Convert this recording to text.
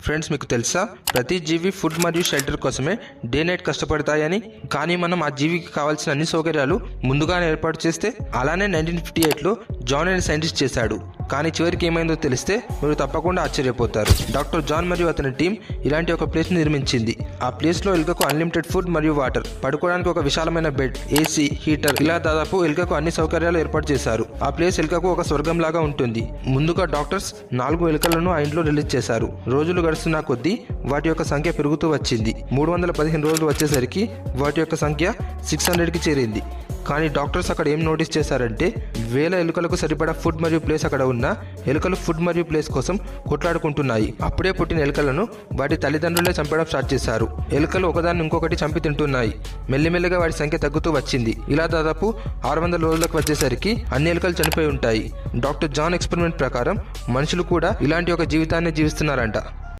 Friends, మీకు తెలుసా ప్రతి జీవి ఫుడ్ మరియు షెల్టర్ కోసమే డే నైట్ కష్టపడతాయని. కానీ మనం ఆ జీవికి కావాల్సిన అన్ని సౌకర్యాలు ముందుగానే ఏర్పాటు చేస్తే. అలానే 1958లో జాన్ అనే సైంటిస్ట్ చేశాడు. కానీ చివరికి ఏమైందో తెలిస్తే మీరు తప్పకుండా ఆశ్చర్యపోతారు. డాక్టర్ జాన్ మరియు అతని టీం ఇలాంటి ఒక ప్లేస్ నిర్మించింది. ఆ ప్లేస్ లో ఎలుకకు అన్లిమిటెడ్ ఫుడ్ మరియు వాటర్, పడుకోవడానికి ఒక విశాలమైన బెడ్, ఏసీ, హీటర్, ఇలా దాదాపు ఎలుకకు అన్ని సౌకర్యాలు ఏర్పాటు చేశారు. ఆ ప్లేస్ ఎలుకకు ఒక స్వర్గం లాగా ఉంటుంది. ముందుగా డాక్టర్స్ 4 ఎలుకలను ఆ ఇంట్లో రిలీజ్ చేశారు. రోజులు గడుస్తున్న కొద్దీ వాటి యొక్క సంఖ్య పెరుగుతూ వచ్చింది. 315 రోజులు వచ్చేసరికి వాటి యొక్క సంఖ్య 600కి చేరింది. కానీ డాక్టర్స్ అక్కడ ఏం నోటీస్ చేశారంటే, వేల ఎలుకలకు సరిపడా ఫుడ్ మరియు ప్లేస్ అక్కడ ఉన్న ఎలుకలు ఫుడ్ మరియు ప్లేస్ కోసం కొట్లాడుకుంటున్నాయి. అప్పుడే పుట్టిన ఎలుకలను వాటి తల్లిదండ్రులే చంపడం స్టార్ట్ చేశారు. ఎలుకలు ఒకదాన్ని ఇంకొకటి చంపి తింటున్నాయి. మెల్లిమెల్లిగా వాటి సంఖ్య తగ్గుతూ వచ్చింది. ఇలా దాదాపు 600 రోజులకు వచ్చేసరికి అన్ని ఎలుకలు చనిపోయి ఉంటాయి. డాక్టర్ జాన్ ఎక్స్పెరిమెంట్ ప్రకారం మనుషులు కూడా ఇలాంటి ఒక జీవితాన్ని జీవిస్తున్నారంట.